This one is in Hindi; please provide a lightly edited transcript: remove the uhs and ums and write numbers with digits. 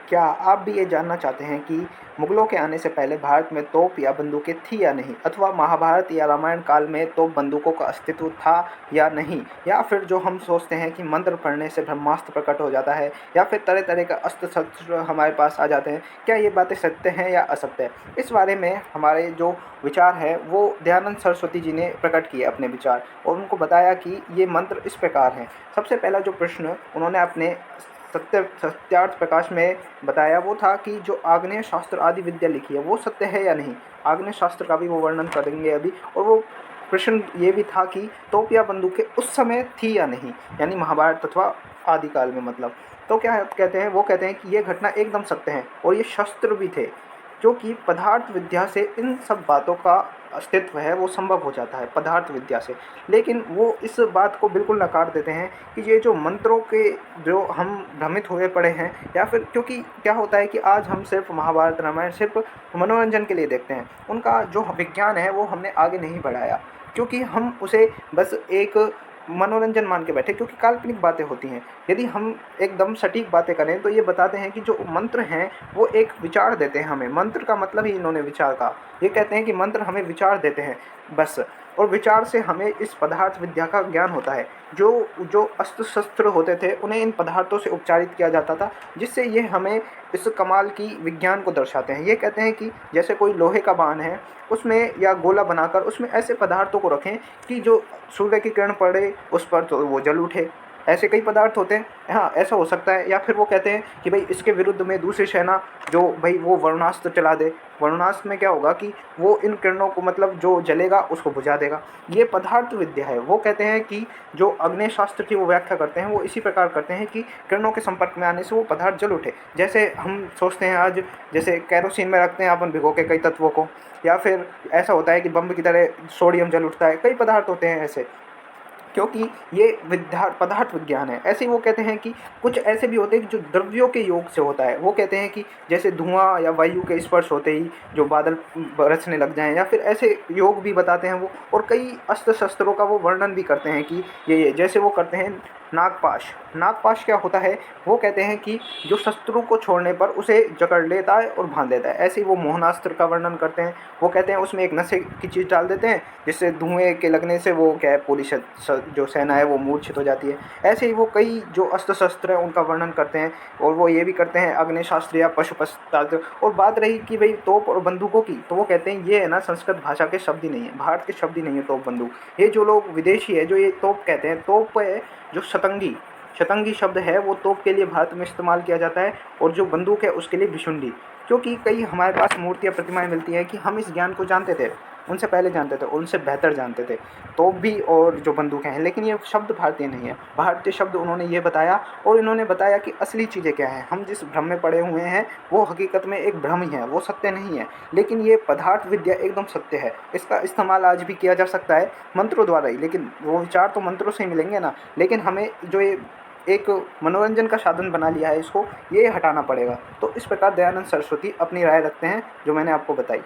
क्या आप भी ये जानना चाहते हैं कि मुगलों के आने से पहले भारत में तोप या बंदूकें थी या नहीं, अथवा महाभारत या रामायण काल में तोप बंदूकों का अस्तित्व था या नहीं, या फिर जो हम सोचते हैं कि मंत्र पढ़ने से ब्रह्मास्त्र प्रकट हो जाता है या फिर तरह तरह का अस्त्र शस्त्र हमारे पास आ जाते हैं, क्या ये बातें सत्य हैं या असत्य है? इस बारे में हमारे जो विचार है वो दयानंद सरस्वती जी ने प्रकट किए अपने विचार, और उनको बताया कि ये मंत्र इस प्रकार हैं। सबसे पहला जो प्रश्न उन्होंने अपने सत्यार्थ प्रकाश में बताया वो था कि जो आग्नेय शास्त्र आदि विद्या लिखी है वो सत्य है या नहीं। आग्नेय शास्त्र का भी वो वर्णन करेंगे अभी। और वो प्रश्न ये भी था कि तोप या बंदूकें उस समय थी या नहीं, यानी महाभारत अथवा आदिकाल में मतलब। तो क्या कहते हैं, वो कहते हैं कि ये घटना एकदम सत्य है और ये शस्त्र भी थे, जो कि पदार्थ विद्या से इन सब बातों का अस्तित्व है वो संभव हो जाता है पदार्थ विद्या से। लेकिन वो इस बात को बिल्कुल नकार देते हैं कि ये जो मंत्रों के जो हम भ्रमित हुए पड़े हैं, या फिर क्योंकि क्या होता है कि आज हम सिर्फ महाभारत रामायण सिर्फ मनोरंजन के लिए देखते हैं, उनका जो विज्ञान है वो हमने आगे नहीं बढ़ाया, क्योंकि हम उसे बस एक मनोरंजन मान के बैठे, क्योंकि काल्पनिक बातें होती हैं। यदि हम एकदम सटीक बातें करें तो ये बताते हैं कि जो मंत्र हैं वो एक विचार देते हैं हमें। मंत्र का मतलब ही इन्होंने विचार का, ये कहते हैं कि मंत्र हमें विचार देते हैं बस, और विचार से हमें इस पदार्थ विद्या का ज्ञान होता है। जो जो अस्त्र शस्त्र होते थे उन्हें इन पदार्थों से उपचारित किया जाता था, जिससे ये हमें इस कमाल की विज्ञान को दर्शाते हैं। ये कहते हैं कि जैसे कोई लोहे का बाण है, उसमें या गोला बनाकर उसमें ऐसे पदार्थों को रखें कि जो सूर्य की किरण पड़े उस पर तो वो जल उठे। ऐसे कई पदार्थ होते हैं, हाँ ऐसा हो सकता है। या फिर वो कहते हैं कि भाई इसके विरुद्ध में दूसरी सेना जो भाई वो वरुणास्त्र चला दे, वरुणास्त्र में क्या होगा कि वो इन किरणों को मतलब जो जलेगा उसको बुझा देगा। ये पदार्थ विद्या है। वो कहते हैं कि जो अग्नि शास्त्र की वो व्याख्या करते हैं वो इसी प्रकार करते हैं कि किरणों के संपर्क में आने से वो पदार्थ जल उठे। जैसे हम सोचते हैं आज, जैसे कैरोसिन में रखते हैं अपन भिगो के कई तत्वों को, या फिर ऐसा होता है कि बम की तरह सोडियम जल उठता है। कई पदार्थ होते हैं ऐसे, क्योंकि ये पदार्थ विज्ञान है। ऐसे ही वो कहते हैं कि कुछ ऐसे भी होते हैं कि जो द्रव्यों के योग से होता है। वो कहते हैं कि जैसे धुआं या वायु के स्पर्श होते ही जो बादल बरसने लग जाएं, या फिर ऐसे योग भी बताते हैं वो। और कई अस्त्र शस्त्रों का वो वर्णन भी करते हैं कि ये जैसे वो करते हैं नागपाश। नागपाश क्या होता है, वो कहते हैं कि जो शत्रु को छोड़ने पर उसे जकड़ लेता है और बांध देता है। ऐसे ही वो मोहनास्त्र का वर्णन करते हैं। वो कहते हैं उसमें एक नशे की चीज़ डाल देते हैं जिससे धुएं के लगने से वो क्या है पूरी जो सेना है वो मूर्छित हो जाती है। ऐसे ही वो कई जो अस्त्र शस्त्र हैं उनका वर्णन करते हैं। और वो ये भी करते हैं अग्निशास्त्र या पशुपस्त्र। और बात रही कि भाई तोप और बंदूकों की, तो वो कहते हैं ये है ना संस्कृत भाषा के शब्द ही नहीं है, भारत के शब्द ही नहीं है तोप बंदूक। ये जो लोग विदेशी है जो ये तोप कहते हैं, तोप है जो शतंगी शतंगी शब्द है वो तोप के लिए भारत में इस्तेमाल किया जाता है, और जो बंदूक है उसके लिए भिशुंडी। क्योंकि कई हमारे पास मूर्तियाँ प्रतिमाएं मिलती हैं कि हम इस ज्ञान को जानते थे, उनसे पहले जानते थे, उनसे बेहतर जानते थे तोप भी और जो बंदूकें हैं। लेकिन ये शब्द भारतीय नहीं है, भारतीय शब्द उन्होंने ये बताया। और इन्होंने बताया कि असली चीज़ें क्या हैं। हम जिस भ्रम में पड़े हुए हैं वो हकीकत में एक भ्रम ही है, वो सत्य नहीं है। लेकिन ये पदार्थ विद्या एकदम सत्य है। इसका इस्तेमाल आज भी किया जा सकता है मंत्रों द्वारा ही, लेकिन वो विचार तो मंत्रों से ही मिलेंगे ना। लेकिन हमें जो ये एक मनोरंजन का साधन बना लिया है इसको, ये हटाना पड़ेगा। तो इस प्रकार दयानंद सरस्वती अपनी राय रखते हैं जो मैंने आपको बताई।